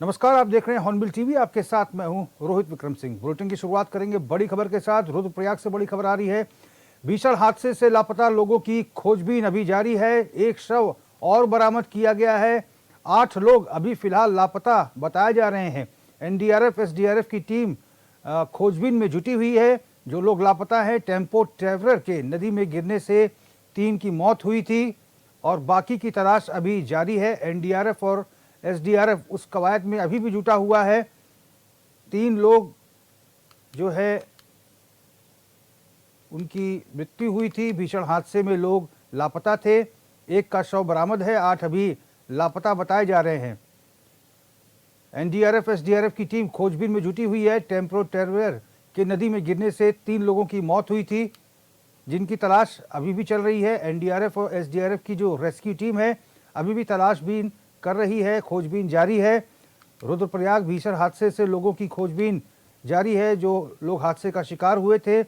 नमस्कार, आप देख रहे हैं हॉर्नबिल टीवी। आपके साथ मैं हूं रोहित विक्रम सिंह। बुलेटिन की शुरुआत करेंगे बड़ी खबर के साथ। रुद्रप्रयाग से बड़ी खबर आ रही है। भीषण हादसे से लापता लोगों की खोजबीन अभी जारी है। एक शव और बरामद किया गया है। 8 लोग अभी फिलहाल लापता बताए जा रहे हैं। एनडीआरएफ एसडीआरएफ की टीम खोजबीन में जुटी हुई है। जो लोग लापता हैं, टेम्पो ट्रैवलर के नदी में गिरने से 3 की मौत हुई थी और बाकी की तलाश अभी जारी है। एनडीआरएफ और एसडीआरएफ उस कवायद में अभी भी जुटा हुआ है। 3 लोग जो है उनकी मृत्यु हुई थी। भीषण हादसे में लोग लापता थे। एक का शव बरामद है, 8 अभी लापता बताए जा रहे हैं। एनडीआरएफ एसडीआरएफ की टीम खोजबीन में जुटी हुई है। टेम्पो ट्रैवलर के नदी में गिरने से 3 लोगों की मौत हुई थी, जिनकी तलाश अभी भी चल रही है। एनडीआरएफ और एसडीआरएफ की जो रेस्क्यू टीम है अभी भी तलाशबीन कर रही है, खोजबीन जारी है। रुद्रप्रयाग भीषण हादसे से लोगों की खोजबीन जारी है। जो लोग हादसे का शिकार हुए थे,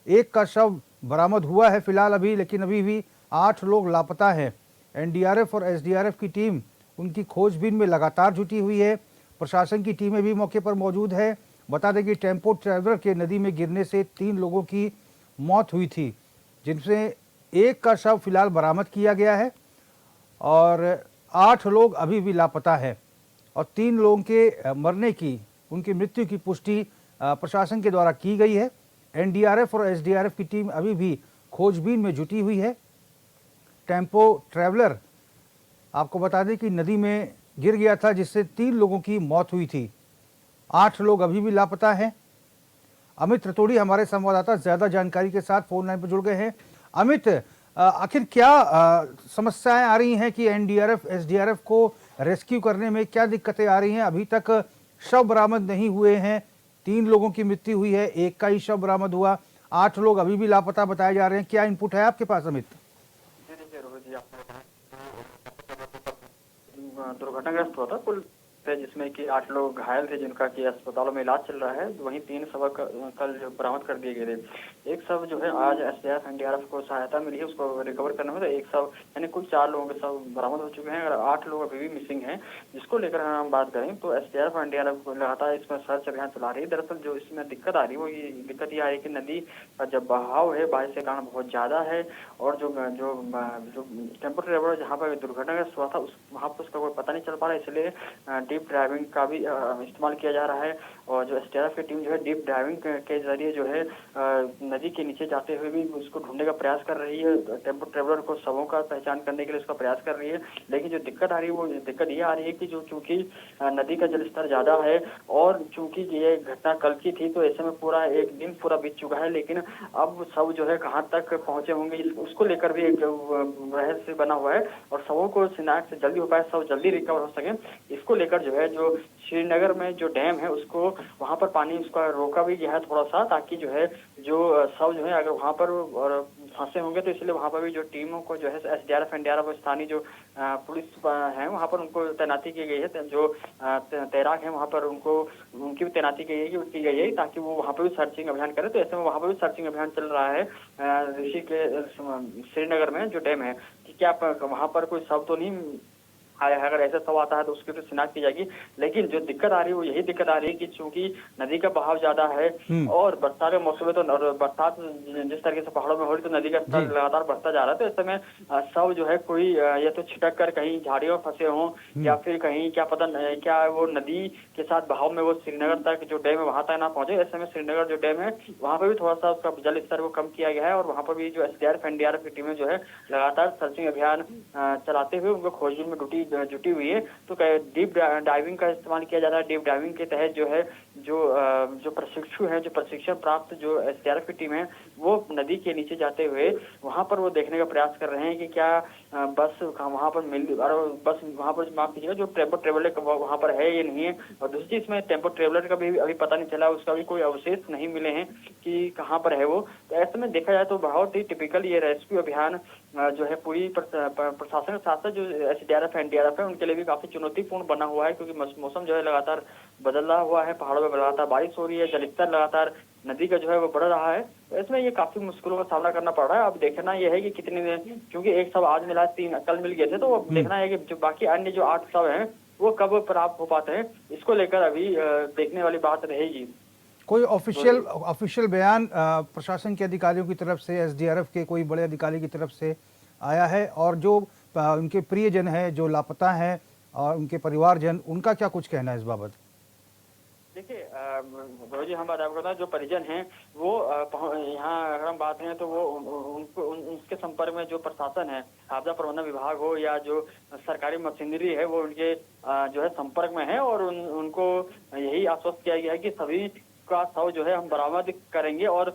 एक का शव बरामद हुआ है फिलहाल अभी, लेकिन अभी भी 8 लोग लापता हैं। एनडीआरएफ और एसडीआरएफ की टीम उनकी खोजबीन में लगातार जुटी हुई है। प्रशासन की टीमें भी मौके पर मौजूद है। बता दें कि टेम्पो ट्रैवलर के नदी में गिरने से 3 लोगों की मौत हुई थी, जिनसे एक का शव फिलहाल बरामद किया गया है और 8 लोग अभी भी लापता है। और 3 लोगों के मरने की, उनकी मृत्यु की पुष्टि प्रशासन के द्वारा की गई है। एनडीआरएफ और एसडीआरएफ की टीम अभी भी खोजबीन में जुटी हुई है। टेम्पो ट्रैवलर आपको बता दें कि नदी में गिर गया था, जिससे 3 लोगों की मौत हुई थी। 8 लोग अभी भी लापता हैं। अमित रतोड़ी हमारे संवाददाता ज्यादा जानकारी के साथ फोन लाइन पर जुड़ गए हैं। अमित, आखिर क्या समस्याएं आ रही हैं कि एनडीआरएफ एसडीआरएफ को रेस्क्यू करने में क्या दिक्कतें आ रही हैं? अभी तक शव बरामद नहीं हुए हैं। 3 लोगों की मृत्यु हुई है, एक का ही शव बरामद हुआ। 8 लोग अभी भी लापता बताए जा रहे हैं। क्या इनपुट है आपके पास अमित? जी देखिए रोहित जी, आपने बताया दुर्घटनाग्रस्त हुआ था पुल पे, जिसमें कि 8 लोग घायल थे, जिनका कि अस्पतालों में इलाज चल रहा है। वहीं 3 शव कल जो बरामद कर दिए गए थे। एक शव जो है आज एसडीआरएफ एनडीआरएफ को सहायता मिली है उसको रिकवर करने में। तो एक शव यानी कुल 4 लोगों के शव बरामद हो चुके हैं और 8 लोग अभी भी मिसिंग हैं। जिसको लेकर हम बात करें तो एसडीआरएफ और एनडीआरएफ लगातार इसमें सर्च अभियान चला रही है। दरअसल जो इसमें दिक्कत आ रही है वो ये दिक्कत ये आ रही है कि नदी का जब बहाव है बारिश के कारण बहुत ज्यादा है और जो जो जो टेम्पो ट्रैवलर जहाँ पर दुर्घटनाग्रस्त हुआ था उस वहाँ पर उसका कोई पता नहीं चल पा रहा है। इसलिए डीप ड्राइविंग का भी इस्तेमाल किया जा रहा है और जो एसडीआरएफ की टीम जो है डीप ड्राइविंग के जरिए जो है नदी के नीचे जाते हुए भी उसको ढूंढने का प्रयास कर रही है। टेम्पो ट्रैवलर को शवों का पहचान करने के लिए उसका प्रयास कर रही है। लेकिन जो दिक्कत आ रही है वो दिक्कत ये आ रही है कि जो चूंकि नदी का जलस्तर ज्यादा है और चूंकि ये घटना कल की थी, तो ऐसे में पूरा एक दिन पूरा बीत चुका है। लेकिन अब शव जो है कहाँ तक पहुंचे होंगे उसको लेकर भी एक रहस्य बना हुआ है और शवों को शिनाख्त से जल्दी हो पाए, शव जल्दी रिकवर हो सके, इसको लेकर जो है जो श्रीनगर में जो डैम है उसको वहां पर पानी उसका रोका भी गया है थोड़ा सा, ताकि जो है जो शव जो है अगर वहां पर और फंसे होंगे तो इसलिए वहां पर भी जो टीमों को जो है एसडीआरएफ एनडीआरएफ स्थानीय जो पुलिस है वहां पर उनको तैनाती की गई है। जो तैराक है वहां पर उनको उनकी भी तैनाती की गई है ताकि वो वहां पर भी सर्चिंग अभियान करे। तो ऐसे में वहां पर भी सर्चिंग अभियान चल रहा है ऋषि के श्रीनगर में जो डैम है कि क्या वहां पर कोई शव तो नहीं अगर ऐसा शव आता है तो उसकी तो शिनाख्त की जाएगी। लेकिन जो दिक्कत आ रही है वो यही दिक्कत आ रही है कि चूंकि नदी का बहाव ज्यादा है और बरसात के मौसम में तो बरसात जिस तरीके से पहाड़ों में हो रही तो नदी का स्तर लगातार बढ़ता जा रहा है। तो इस समय शव जो है कोई या तो छिटक कर कहीं झाड़ियों फंसे हों या फिर कहीं क्या पता क्या वो नदी के साथ बहाव में वो श्रीनगर तक जो डैम है वहां तक ना पहुंचे। इस समय श्रीनगर जो डैम है वहां पर भी थोड़ा सा उसका जल स्तर को कम किया गया है और वहां पर भी जो एसडीआरएफ एनडीआरएफ की टीमें जो है लगातार सर्चिंग अभियान चलाते हुए उनको खोजबीन में जुटी हुई है। तो डीप डाइविंग का इस्तेमाल किया जा रहा है। डीप डाइविंग के तहत जो है जो प्रशिक्षु है, जो प्रशिक्षण प्राप्त जो एसडीआरएफ की टीम है वो नदी के नीचे जाते हुए वहां पर वो देखने का प्रयास कर रहे हैं कि क्या बस वहां पर बस वहां पर माफ कीजिएगा जो टेम्पो ट्रेवलर वहां पर है ये नहीं है। और दूसरी चीज में टेम्पो ट्रेवलर का भी अभी पता नहीं चला, उसका भी कोई अवशेष नहीं मिले हैं कि कहाँ पर है वो। तो ऐसे में देखा जाए तो बहुत ही टिपिकल ये रेस्क्यू अभियान जो है पूरी प्रशासन के साथ साथ जो एसडीआरएफ एनडीआरएफ है उनके लिए भी काफी चुनौतीपूर्ण बना हुआ है, क्योंकि मौसम जो है लगातार बदल रहा हुआ है, पहाड़ों में लगातार बारिश हो रही है, जलस्तर लगातार नदी का जो है वो बढ़ रहा है। तो इसमें ये काफी मुश्किलों का सामना करना पड़ रहा है। अब देखना ये है कि कितने, क्योंकि एक शव आज मिला, 3 कल मिल गए थे, तो अब देखना है कि जो बाकी अन्य जो 8 शव हैं वो कब प्राप्त हो पाते हैं, इसको लेकर अभी देखने वाली बात रहेगी। कोई ऑफिशियल बयान प्रशासन के अधिकारियों की तरफ से, एसडीआरएफ के कोई बड़े अधिकारी की तरफ से आया है? और जो उनके प्रियजन हैं जो लापता हैं और उनके परिवारजन, उनका क्या कुछ कहना है इस बाबत? देखिए गौरव जी, हम बात आपको बताएं, जो परिजन हैं वो यहाँ अगर हम बात करें तो वो उसके संपर्क में जो प्रशासन है, आपदा प्रबंधन विभाग हो या जो सरकारी मशीनरी है, वो उनके जो है संपर्क में है और उनको यही आश्वस्त किया गया है कि सभी का शव जो है हम बरामद करेंगे। और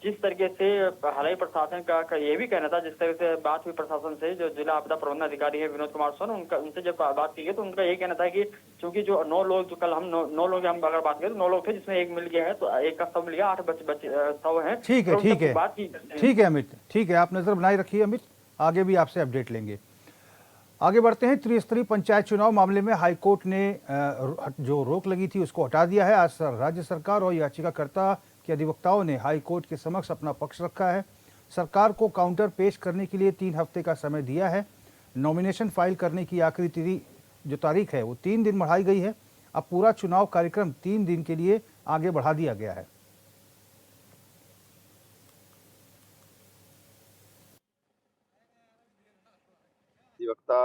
जिस तरीके से हालांकि प्रशासन का ये भी कहना था, जिस तरह से बात हुई प्रशासन से, जो जिला आपदा प्रबंधन अधिकारी है विनोद कुमार सोन, उनसे जब बात की गई तो उनका यही कहना था कि चूंकि जो 9 लोग, जो कल हम 9 लोग हम अगर बात करें तो 9 लोग थे, जिसमें एक मिल गया है, तो एक का शव मिल गया, 8 बचे शव है। ठीक है, ठीक है, ठीक है अमित, ठीक है, आप नजर बनाए रखिए अमित, आगे भी आपसे अपडेट लेंगे। आगे बढ़ते हैं। त्रिस्तरीय पंचायत चुनाव मामले में हाईकोर्ट ने जो रोक लगी थी उसको हटा दिया है। आज राज्य सरकार और याचिकाकर्ता के अधिवक्ताओं ने हाईकोर्ट के समक्ष अपना पक्ष रखा है। सरकार को काउंटर पेश करने के लिए 3 हफ्ते का समय दिया है। नॉमिनेशन फाइल करने की आखिरी जो तारीख है वो 3 दिन बढ़ाई गई है। अब पूरा चुनाव कार्यक्रम 3 दिन के लिए आगे बढ़ा दिया गया है। अधिवक्ता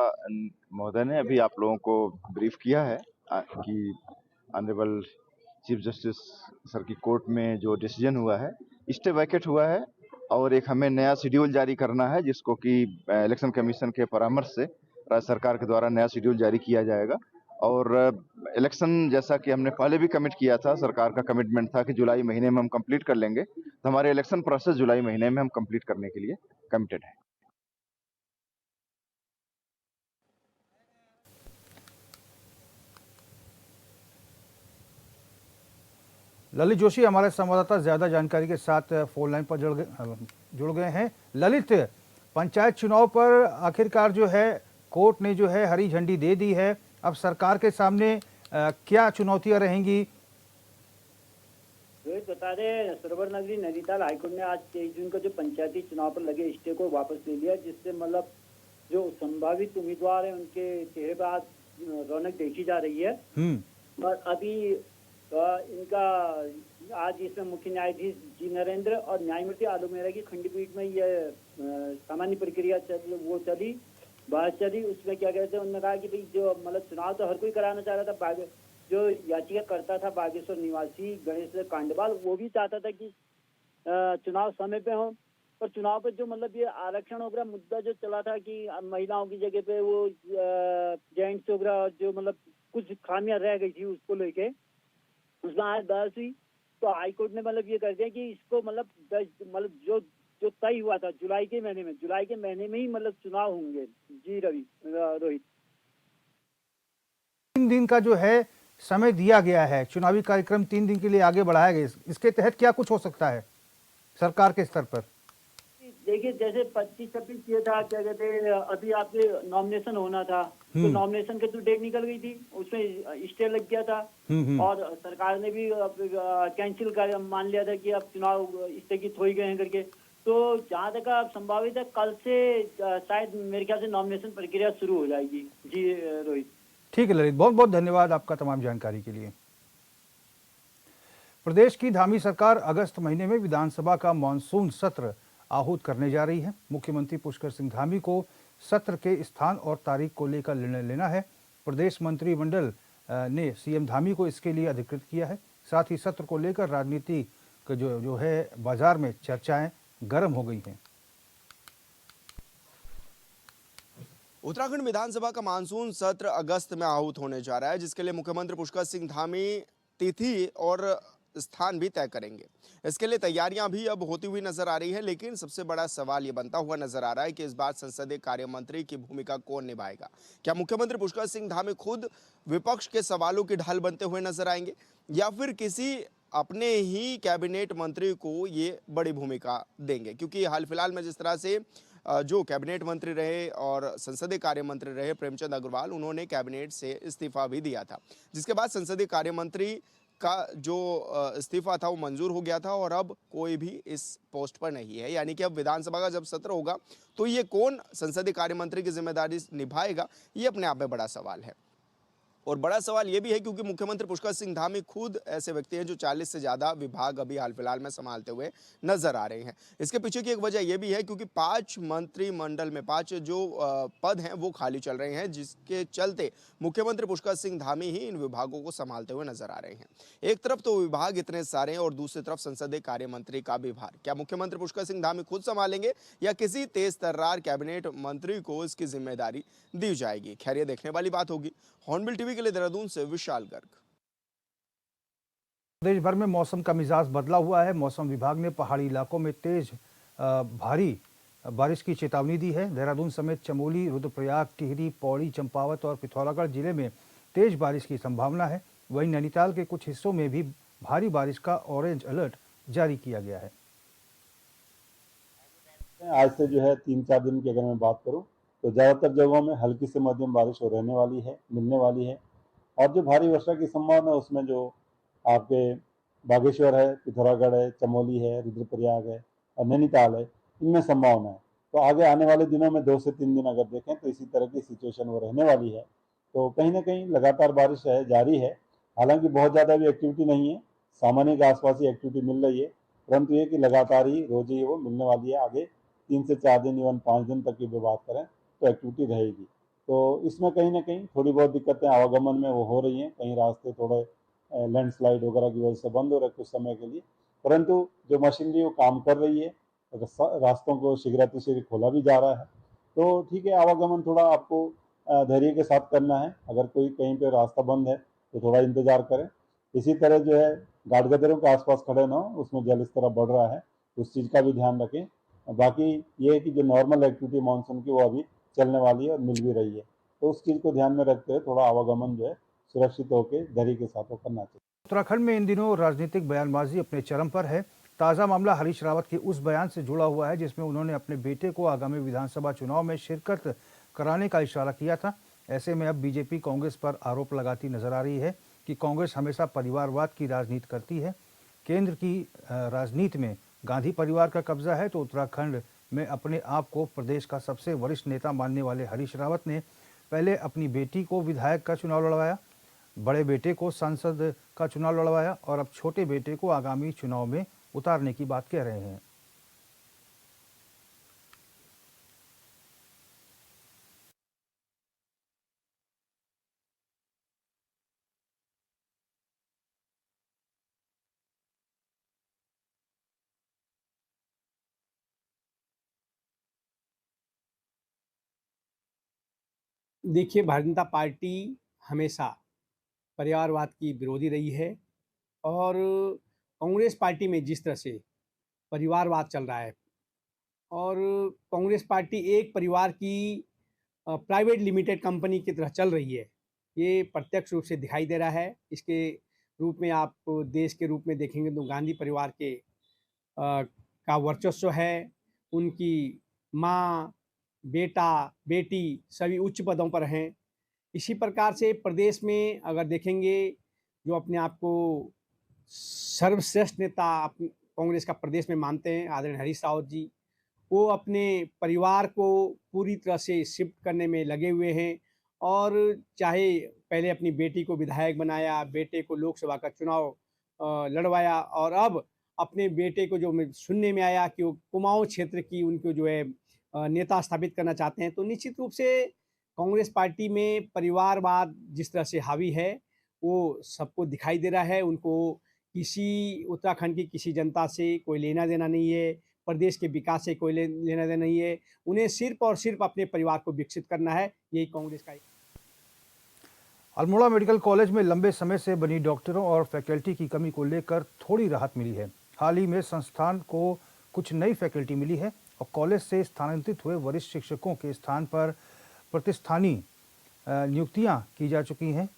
महोदय ने अभी आप लोगों को ब्रीफ किया है कि ऑनरेबल चीफ जस्टिस सर की कोर्ट में जो डिसीजन हुआ है, स्टे वैकेट हुआ है और एक हमें नया शेड्यूल जारी करना है, जिसको कि इलेक्शन कमीशन के परामर्श से राज्य सरकार के द्वारा नया शेड्यूल जारी किया जाएगा। और इलेक्शन, जैसा कि हमने पहले भी कमिट किया था, सरकार का कमिटमेंट था कि जुलाई महीने में हम कंप्लीट कर लेंगे, तो हमारे इलेक्शन प्रोसेस जुलाई महीने में हम कंप्लीट करने के लिए कमिटेड है। ललित जोशी हमारे संवाददाता ज्यादा जानकारी के साथ फोन लाइन पर जुड़ गए हैं। ललित, पंचायत चुनाव पर आखिरकार जो है कोर्ट ने जो है हरी झंडी दे दी है। अब सरकार के सामने क्या चुनौतियां रहेंगी? रोहित बता रहे, सरोवर नगरी नैनीताल हाईकोर्ट ने आज 23 जून को जो पंचायती चुनाव पर लगे स्टे को वापस ले लिया, जिससे मतलब जो संभावित उम्मीदवार है उनके चेहरे पर आज रौनक देखी जा रही है। और अभी इनका आज इसमें मुख्य न्यायाधीश जी नरेंद्र और न्यायमूर्ति आलोक मेहरा की खंडपीठ में यह सामान्य प्रक्रिया चली, बहस चली। उसमें क्या कहते हैं, उन्होंने कहा कि भाई जो मतलब चुनाव तो हर कोई कराना चाह रहा था, जो याचिका करता था बागेश्वर निवासी गणेश कांडवाल, वो भी चाहता था कि चुनाव समय पे हो। और चुनाव पे जो मतलब ये आरक्षण वगैरह मुद्दा जो चला था कि महिलाओं की जगह पे वो जेंट्स वगैरह, जो मतलब कुछ खामियां रह गई थी उसको लेके, उसमें आज बहस हुई। तो हाईकोर्ट ने मतलब ये कर दिया कि इसको मतलब जो तय हुआ था जुलाई के महीने में ही मतलब चुनाव होंगे। जी रोहित, 3 दिन का जो है समय दिया गया है, चुनावी कार्यक्रम 3 दिन के लिए आगे बढ़ाया गया। इसके तहत क्या कुछ हो सकता है सरकार के स्तर पर? देखिए, जैसे 25-26 ये था, क्या कहते हैं, अभी आपके नॉमिनेशन होना था, तो नॉमिनेशन की तो डेट निकल गई थी, उसमें स्टे लग गया था और सरकार ने भी कैंसिल कर मान लिया था कि अब चुनाव स्थगित हो ही गए हैं करके। तो जहाँ तक अब संभावित है, कल से शायद मेरे ख्याल से नॉमिनेशन प्रक्रिया शुरू हो जाएगी। जी रोहित। ठीक है ललित, बहुत बहुत धन्यवाद आपका तमाम जानकारी के लिए। प्रदेश की धामी सरकार अगस्त महीने में विधानसभा का मानसून सत्र आहूत करने जा रही है। मुख्यमंत्री पुष्कर सिंह धामी को सत्र के स्थान और तारीख को लेकर निर्णय लेना है। प्रदेश मंत्रिमंडल ने सीएम धामी को इसके लिए अधिकृत किया है। साथ ही सत्र को लेकर राजनीति का जो है बाजार में चर्चाएं गर्म हो गई हैं। उत्तराखंड विधानसभा का मानसून सत्र अगस्त में आहूत होने जा रहा है, जिसके लिए मुख्यमंत्री पुष्कर सिंह धामी तिथि और स्थान भी तय करेंगे। इसके लिए तैयारियां भी अब होती हुई नजर आ रही है, लेकिन सबसे बड़ा सवाल ये बनता हुआ नजर आ रहा है कि इस बार संसदीय कार्य मंत्री की भूमिका कौन निभाएगा। क्या मुख्यमंत्री पुष्कर सिंह धामी खुद विपक्ष के सवालों की ढाल बनते हुए नजर आएंगे या फिर किसी अपने ही कैबिनेट मंत्री को ये बड़ी भूमिका देंगे? क्योंकि हाल फिलहाल में जिस तरह से जो कैबिनेट मंत्री रहे और संसदीय कार्य मंत्री रहे प्रेमचंद अग्रवाल, उन्होंने कैबिनेट से इस्तीफा भी दिया था, जिसके बाद संसदीय कार्य मंत्री का जो इस्तीफा था वो मंजूर हो गया था और अब कोई भी इस पोस्ट पर नहीं है। यानी कि अब विधानसभा का जब सत्र होगा तो ये कौन संसदीय कार्य मंत्री की जिम्मेदारी निभाएगा, ये अपने आप में बड़ा सवाल है। और बड़ा सवाल ये भी है क्योंकि मुख्यमंत्री पुष्कर सिंह धामी खुद ऐसे व्यक्ति हैं जो 40 से ज़्यादा विभाग अभी हाल फिलहाल में संभालते हुए नजर आ रहे हैं। इसके पीछे की एक वजह यह भी है क्योंकि 5 मंत्रिमंडल में 5 जो पद हैं वो खाली चल रहे हैं, जिसके चलते मुख्यमंत्री पुष्कर सिंह धामी ही इन विभागों को संभालते हुए नजर आ रहे हैं। एक तरफ तो विभाग इतने सारे हैं और दूसरी तरफ संसदीय कार्य मंत्री का भी भार। क्या मुख्यमंत्री पुष्कर सिंह धामी खुद संभालेंगे या किसी तेज तर्रार कैबिनेट मंत्री को इसकी जिम्मेदारी दी जाएगी? खैर ये देखने वाली बात होगी। हॉर्नबिल टीवी के लिए देहरादून से विशाल गर्ग। देश भर में मौसम का मिजाज बदला हुआ है। मौसम विभाग ने पहाड़ी इलाकों में तेज भारी बारिश की चेतावनी दी है। देहरादून समेत चमोली, रुद्रप्रयाग, टिहरी, पौड़ी, चंपावत और पिथौरागढ़ जिले में तेज बारिश की संभावना है। वहीं नैनीताल के कुछ हिस्सों में भी भारी बारिश का ऑरेंज अलर्ट जारी किया गया है। आज से जो है 3-4 दिन की अगर मैं बात करूं तो ज़्यादातर जगहों में हल्की से मध्यम बारिश हो रहने वाली है, मिलने वाली है। और जो भारी वर्षा की संभावना है उसमें जो आपके बागेश्वर है, पिथौरागढ़ है, चमोली है, रुद्रप्रयाग है और नैनीताल है, इनमें संभावना है। तो आगे आने वाले दिनों में 2 से 3 दिन अगर देखें तो इसी तरह की सिचुएशन वो रहने वाली है। तो कहीं ना कहीं लगातार बारिश है, जारी है। हालांकि बहुत ज़्यादा भी एक्टिविटी नहीं है, सामान्य के आसपास ही एक्टिविटी मिल रही है, परंतु ये कि लगातार ही रोज ही वो मिलने वाली है। आगे 3 से 4 दिन, इवन 5 दिन तक की भी बात करें तो एक्टिविटी रहेगी। तो इसमें कहीं ना कहीं थोड़ी बहुत दिक्कतें आवागमन में वो हो रही हैं। कहीं रास्ते थोड़े लैंडस्लाइड वगैरह की वजह से बंद हो रहे कुछ समय के लिए, परंतु जो मशीनरी वो काम कर रही है, रास्तों को शीघ्रातिशीघ्र खोला भी जा रहा है। तो ठीक है, आवागमन थोड़ा आपको धैर्य के साथ करना है। अगर कोई कहीं पे रास्ता बंद है तो थोड़ा इंतजार करें। इसी तरह जो है गाड़गदरों के आसपास खड़े ना हो, उसमें जल स्तर बढ़ रहा है, उस चीज़ का भी ध्यान रखें। बाकी ये है कि जो नॉर्मल एक्टिविटी मानसून की वो अभी चलने वाली है और मिल भी रही है, तो उस चीज़ को ध्यान में रखते हुए थोड़ा आवागमन जो है सुरक्षित होकर धैर्य के साथ वो करना चाहिए। उत्तराखंड में इन दिनों राजनीतिक बयानबाजी अपने चरम पर है। ताज़ा मामला हरीश रावत के उस बयान से जुड़ा हुआ है जिसमें उन्होंने अपने बेटे को आगामी विधानसभा चुनाव में शिरकत कराने का इशारा किया था। ऐसे में अब बीजेपी कांग्रेस पर आरोप लगाती नजर आ रही है कि कांग्रेस हमेशा परिवारवाद की राजनीति करती है। केंद्र की राजनीति में गांधी परिवार का कब्जा है, तो उत्तराखंड में अपने आप को प्रदेश का सबसे वरिष्ठ नेता मानने वाले हरीश रावत ने पहले अपनी बेटी को विधायक का चुनाव लड़वाया, बड़े बेटे को सांसद का चुनाव लड़वाया और अब छोटे बेटे को आगामी चुनाव में उतारने की बात कह रहे हैं। देखिए, भारतीय जनता पार्टी हमेशा परिवारवाद की विरोधी रही है और कांग्रेस पार्टी में जिस तरह से परिवारवाद चल रहा है और कांग्रेस पार्टी एक परिवार की प्राइवेट लिमिटेड कंपनी की तरह चल रही है, ये प्रत्यक्ष रूप से दिखाई दे रहा है। इसके रूप में आप देश के रूप में देखेंगे तो गांधी परिवार के का वर्चस्व है। उनकी माँ, बेटा, बेटी सभी उच्च पदों पर हैं। इसी प्रकार से प्रदेश में अगर देखेंगे जो अपने आप को सर्वश्रेष्ठ नेता कांग्रेस का प्रदेश में मानते हैं आदरणीय हरीश रावत जी, वो अपने परिवार को पूरी तरह से शिफ्ट करने में लगे हुए हैं और चाहे पहले अपनी बेटी को विधायक बनाया, बेटे को लोकसभा का चुनाव लड़वाया और अब अपने बेटे को जो सुनने में आया कि वो कुमाऊं क्षेत्र की उनको जो है नेता स्थापित करना चाहते हैं। तो निश्चित रूप से कांग्रेस पार्टी में परिवारवाद जिस तरह से हावी है वो सबको दिखाई दे रहा है। उनको किसी उत्तराखंड की किसी जनता से कोई लेना देना नहीं है, प्रदेश के विकास से कोई लेना देना नहीं है। उन्हें सिर्फ और सिर्फ अपने परिवार को विकसित करना है, यही कांग्रेस का। अल्मोड़ा मेडिकल कॉलेज में लंबे समय से बनी डॉक्टरों और फैकल्टी की कमी को लेकर थोड़ी राहत मिली है। हाल ही में संस्थान को कुछ नई फैकल्टी मिली है और कॉलेज से स्थानांतरित हुए वरिष्ठ शिक्षकों के स्थान पर प्रतिष्ठानीय नियुक्तियां की जा चुकी हैं।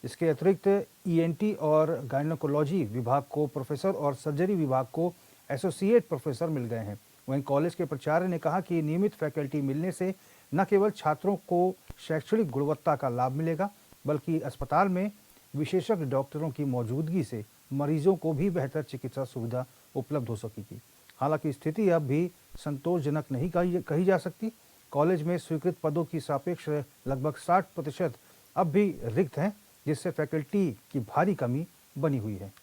इसके अतिरिक्त ईएनटी और गायनेकोलॉजी विभाग को प्रोफेसर और सर्जरी विभाग को एसोसिएट प्रोफेसर मिल गए हैं। वहीं कॉलेज के प्राचार्य ने कहा कि नियमित फैकल्टी मिलने से न केवल छात्रों को शैक्षणिक गुणवत्ता का लाभ मिलेगा, बल्कि अस्पताल में विशेषज्ञ डॉक्टरों की मौजूदगी से मरीजों को भी बेहतर चिकित्सा सुविधा उपलब्ध हो सकेगी। हालांकि स्थिति अब भी संतोषजनक नहीं कही जा सकती। कॉलेज में स्वीकृत पदों की सापेक्ष लगभग 60% अब भी रिक्त हैं। जिससे फैकल्टी की भारी कमी बनी हुई है।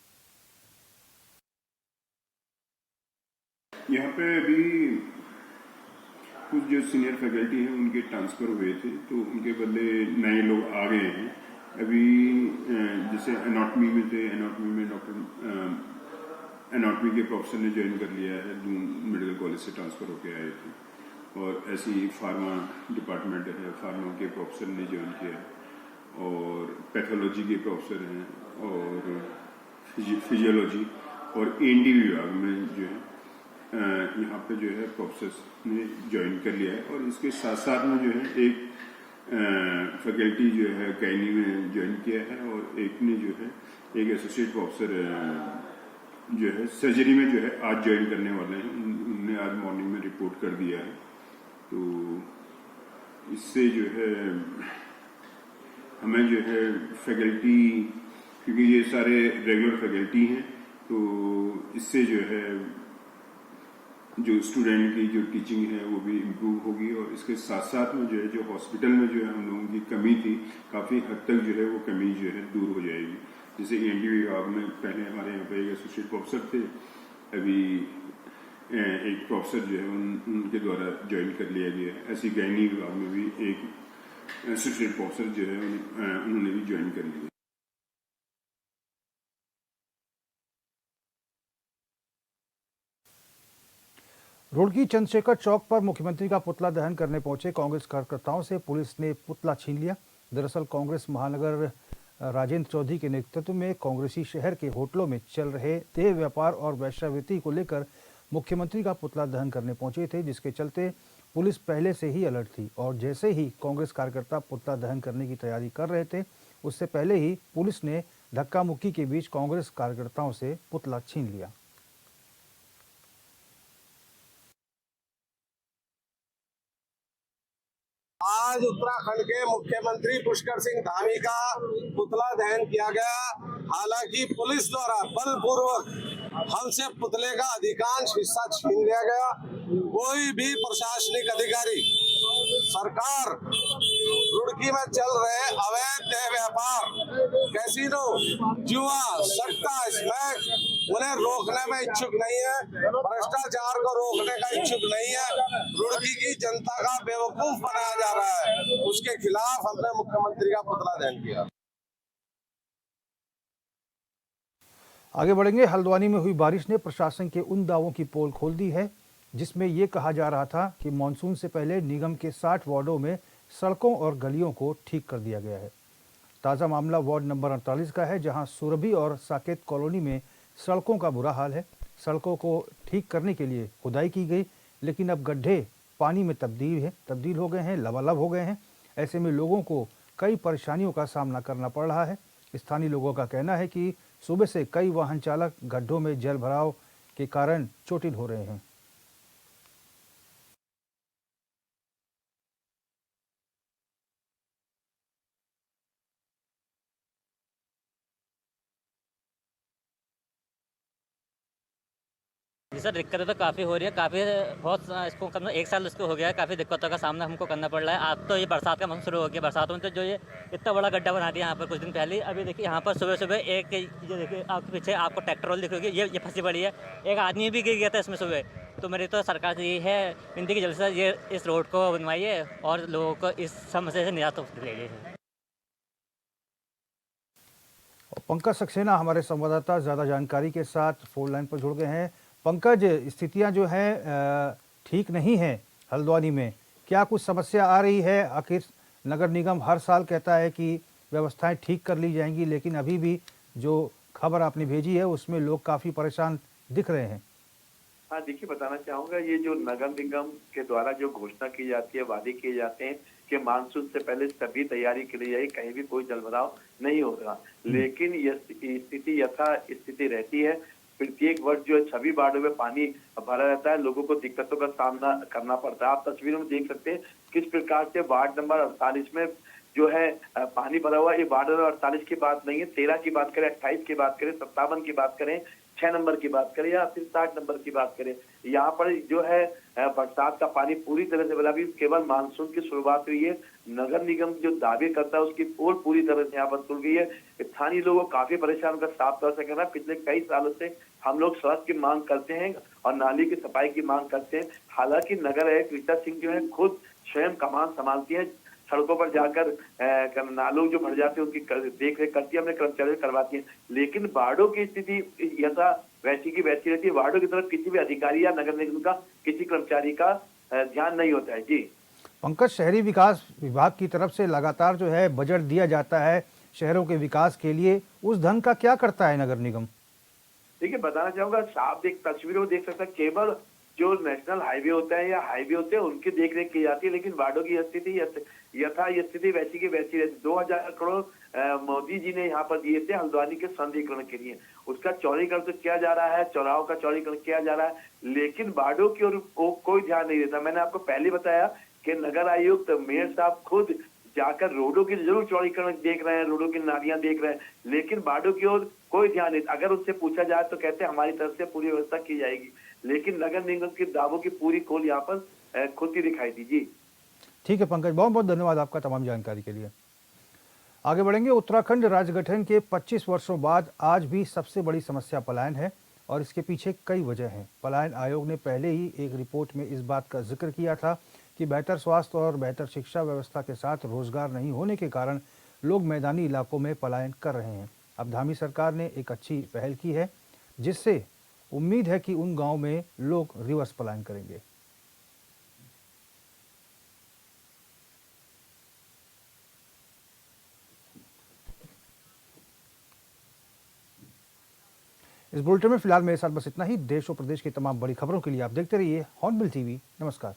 यहाँ पे अभी कुछ जो सीनियर फैकल्टी हैं उनके ट्रांसफ़र हुए थे, तो उनके बदले नए लोग आ गए हैं। अभी जैसे एनाटॉमी में थे, एनाटॉमी में डॉक्टर एनाटॉमी के प्रोफेसर ने ज्वाइन कर लिया है, दून मेडिकल कॉलेज से ट्रांसफ़र होके आए थे। और ऐसे ही फार्मा डिपार्टमेंट है, फार्मा के प्रोफेसर ने ज्वाइन किया है, और पैथोलॉजी के प्रोफेसर हैं, और फिजियोलॉजी और एनडी विभाग में जो है यहाँ पे जो है प्रोफेसर ने ज्वाइन कर लिया है। और इसके साथ साथ में जो है एक फैकल्टी जो है गायनी में ज्वाइन किया है, और एक ने जो है एक एसोसिएट प्रोफेसर जो है सर्जरी में जो है आज ज्वाइन करने वाले हैं। उनने आज मॉर्निंग में रिपोर्ट कर दिया है। तो इससे जो है हमें जो है फैकल्टी, क्योंकि ये सारे रेगुलर फैकल्टी हैं, तो इससे जो है जो स्टूडेंट की जो टीचिंग है वो भी इम्प्रूव होगी। और इसके साथ साथ में जो है जो हॉस्पिटल में जो है हम लोगों की कमी थी, काफ़ी हद तक जो है वो कमी जो है दूर हो जाएगी। जैसे एनडी विभाग में पहले हमारे यहाँ पे एक एसोसिएट प्रोफेसर थे, अभी एक प्रोफेसर जो है उनके द्वारा ज्वाइन कर लिया गया है। ऐसी गायनी विभाग में भी एक एसोसिएट प्रोफेसर जो है उन्होंने भी ज्वाइन कर लिया। रुड़की चंद्रशेखर चौक पर मुख्यमंत्री का पुतला दहन करने पहुंचे कांग्रेस कार्यकर्ताओं से पुलिस ने पुतला छीन लिया। दरअसल कांग्रेस महानगर राजेंद्र चौधरी के नेतृत्व में कांग्रेसी शहर के होटलों में चल रहे देह व्यापार और वेश्यावृत्ति को लेकर मुख्यमंत्री का पुतला दहन करने पहुंचे थे, जिसके चलते पुलिस पहले से ही अलर्ट थी। और जैसे ही कांग्रेस कार्यकर्ता पुतला दहन करने की तैयारी कर रहे थे, उससे पहले ही पुलिस ने धक्का मुक्की के बीच कांग्रेस कार्यकर्ताओं से पुतला छीन लिया। आज उत्तराखंड के मुख्यमंत्री पुष्कर सिंह धामी का पुतला दहन किया गया। हालांकि पुलिस द्वारा बलपूर्वक हमसे पुतले का अधिकांश हिस्सा छीन लिया गया। कोई भी प्रशासनिक अधिकारी सरकार रुड़की में चल रहे अवैध देह व्यापार, कैसीनो, जुआ, सट्टा, स्मैक, उन्हें रोकने में इच्छुक नहीं है, भ्रष्टाचार को रोकने का इच्छुक नहीं है। रुड़की की जनता का बेवकूफ बनाया जा रहा है, उसके खिलाफ हमने मुख्यमंत्री का पुतला दहन किया। आगे बढ़ेंगे। हल्द्वानी में हुई बारिश ने प्रशासन के उन दावों की पोल खोल दी है जिसमें यह कहा जा रहा था कि मानसून से पहले निगम के 60 वार्डों में सड़कों और गलियों को ठीक कर दिया गया है। ताज़ा मामला वार्ड नंबर 48 का है, जहां सुरभि और साकेत कॉलोनी में सड़कों का बुरा हाल है। सड़कों को ठीक करने के लिए खुदाई की गई, लेकिन अब गड्ढे पानी में तब्दील हो गए हैं, लबालब हो गए हैं। ऐसे में लोगों को कई परेशानियों का सामना करना पड़ रहा है। स्थानीय लोगों का कहना है कि सुबह से कई वाहन चालक गड्ढों में जल भराव के कारण चोटिल हो रहे हैं। जी सर, दिक्कतें तो काफ़ी हो रही है, बहुत इसको कम 1 साल इसको हो गया है, काफ़ी दिक्कतों का सामना हमको करना पड़ रहा है। आज तो ये बरसात का मौसम शुरू हो गया, बरसातों में तो जो ये इतना बड़ा गड्ढा बना दिया यहाँ पर कुछ दिन पहले। अभी देखिए यहाँ पर सुबह एक ये देखिए आपके पीछे आपको ट्रैक्टर रोल दिख रही है, ये फंसी पड़ी है। एक आदमी भी गिर गया था इसमें सुबह। तो मेरी तो सरकार से ये है विनती की जल्द से ये इस रोड को बनवाइए और लोगों को इस समस्या से निजात दिलाइए। पंकज सक्सेना हमारे संवाददाता ज़्यादा जानकारी के साथ फोन लाइन पर जुड़ गए हैं। पंकज, स्थितियां जो हैं ठीक नहीं हैं हल्द्वानी में, क्या कुछ समस्या आ रही है? आखिर नगर निगम हर साल कहता है कि व्यवस्थाएं ठीक कर ली जाएंगी, लेकिन अभी भी जो खबर आपने भेजी है उसमें लोग काफ़ी परेशान दिख रहे हैं। हाँ, देखिए बताना चाहूँगा, ये जो नगर निगम के द्वारा जो घोषणा की जाती है, वादे किए जाते हैं कि मानसून से पहले सभी तैयारी की जाए, कहीं भी कोई जलभराव नहीं होगा, लेकिन यह स्थिति यथा स्थिति रहती है। प्रत्येक वर्ष जो है 26 वार्डों में पानी भरा रहता है, लोगों को दिक्कतों का सामना करना पड़ता है। आप तस्वीरों में देख सकते हैं किस प्रकार से वार्ड नंबर 48 में जो है पानी भरा हुआ। ये वार्ड नंबर 48 की बात नहीं है, 13 की बात करें, 28 की बात करें, 57 की बात करें, 6 नंबर की बात करें या फिर 60 नंबर की बात करें, यहाँ पर जो है बरसात का पानी पूरी तरह से बना, अभी केवल मानसून की शुरुआत हुई है। नगर निगम जो दावे करता है उसकी पोल पूरी तरह से यहाँ पर खुल गई है। स्थानीय लोगों को काफी परेशान का साफ तौर से कहना, पिछले कई सालों से हम लोग सड़क की मांग करते हैं और नाली की सफाई की मांग करते हैं। हालांकि नगर आयुक्त रीता सिंह जो है खुद स्वयं कमान संभालती है, सड़कों पर जाकर नालों जो भर जाते हैं उनकी देख रेख करती है, अपने कर्मचारियों करवाती है। लेकिन बाढ़ों की स्थिति यथा वैसी की वैसी रहती है। बाढ़ों की तरफ किसी भी अधिकारी या नगर निगम का किसी कर्मचारी का ध्यान नहीं होता है। जी पंकज, शहरी विकास विभाग की तरफ से लगातार जो है बजट दिया जाता है शहरों के विकास के लिए, उस धन का क्या करता है नगर निगम? देखिए, बताना चाहूंगा, साफ तस्वीरों देख सकता है, केवल जो नेशनल हाईवे होता है या हाईवे होते हैं उनकी देख रेख की जाती है। लेकिन बाढ़ों की स्थिति स्थिति वैसी की वैसी रहती। 2000 करोड़ मोदी जी ने यहाँ पर दिए थे हल्द्वानी के सौंदर्यीकरण के लिए, उसका चौड़ीकरण तो किया जा रहा है, चौराहों का चौड़ीकरण किया जा रहा है, लेकिन बाढ़ों की ओर कोई ध्यान नहीं देता। मैंने आपको पहले बताया कि नगर आयुक्त मेयर साहब खुद जाकर रोडों की जरूर चौड़ीकरण देख रहे हैं, रोडों की नालियां देख रहे हैं, लेकिन बाढ़ों की ओर कोई ध्यान नहीं। अगर उससे पूछा जाए तो कहते हैं हमारी तरफ से पूरी व्यवस्था की जाएगी, लेकिन नगर निगम के दावों की पूरी खोल यहाँ पर खुद ही दिखाई दी। जी ठीक है पंकज, बहुत बहुत धन्यवाद आपका तमाम जानकारी के लिए। आगे बढ़ेंगे। उत्तराखंड राज्य गठन के 25 वर्षों बाद आज भी सबसे बड़ी समस्या पलायन है और इसके पीछे कई वजह हैं। पलायन आयोग ने पहले ही एक रिपोर्ट में इस बात का जिक्र किया था कि बेहतर स्वास्थ्य और बेहतर शिक्षा व्यवस्था के साथ रोजगार नहीं होने के कारण लोग मैदानी इलाकों में पलायन कर रहे हैं। अब धामी सरकार ने एक अच्छी पहल की है जिससे उम्मीद है कि उन गाँव में लोग रिवर्स पलायन करेंगे। इस बुलेटिन में फिलहाल मेरे साथ बस इतना ही। देश और प्रदेश की तमाम बड़ी खबरों के लिए आप देखते रहिए हॉर्नबिल टीवी। नमस्कार।